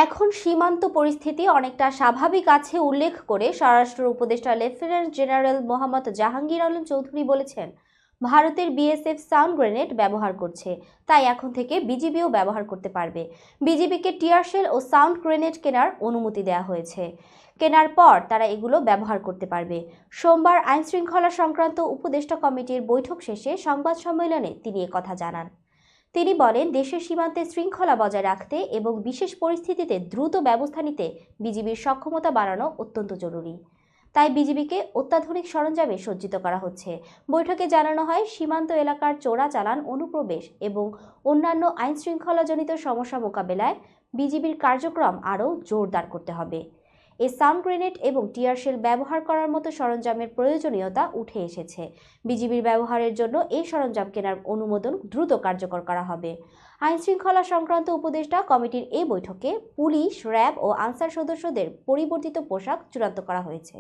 এখন সীমান্ত পরিস্থিতি অনেকটা স্বাভাবিক আছে উল্লেখ করে স্বরাষ্ট্র উপদেষ্টা লেফটেন্যান্ট জেনারেল মোহাম্মদ জাহাঙ্গীর আলম চৌধুরী বলেছেন, ভারতের বিএসএফ সাউন্ড গ্রেনেড ব্যবহার করছে, তাই এখন থেকে বিজিবিও ব্যবহার করতে পারবে। বিজিবিকে টিয়ারশেল ও সাউন্ড গ্রেনেড কেনার অনুমতি দেওয়া হয়েছে। কেনার পর তারা এগুলো ব্যবহার করতে পারবে। সোমবার আইনশৃঙ্খলা সংক্রান্ত উপদেষ্টা কমিটির বৈঠক শেষে সংবাদ সম্মেলনে তিনি একথা জানান। তিনি বলেন, দেশের সীমান্তে শৃঙ্খলা বজায় রাখতে এবং বিশেষ পরিস্থিতিতে দ্রুত ব্যবস্থা নিতে বিজিবির সক্ষমতা বাড়ানো অত্যন্ত জরুরি। তাই বিজিবিকে অত্যাধুনিক সরঞ্জামে সজ্জিত করা হচ্ছে। বৈঠকে জানানো হয়, সীমান্ত এলাকার চোরাচালান, অনুপ্রবেশ এবং অন্যান্য আইনশৃঙ্খলাজনিত সমস্যা মোকাবেলায় বিজিবির কার্যক্রম আরও জোরদার করতে হবে। এই সাউন্ড গ্রেনেড এবং টিয়ারশেল ব্যবহার করার মতো সরঞ্জামের প্রয়োজনীয়তা উঠে এসেছে। বিজিবির ব্যবহারের জন্য এই সরঞ্জাম কেনার অনুমোদন দ্রুত কার্যকর করা হবে। আইনশৃঙ্খলা সংক্রান্ত উপদেষ্টা কমিটির এই বৈঠকে পুলিশ, র্যাব ও আনসার সদস্যদের পরিবর্তিত পোশাক চূড়ান্ত করা হয়েছে।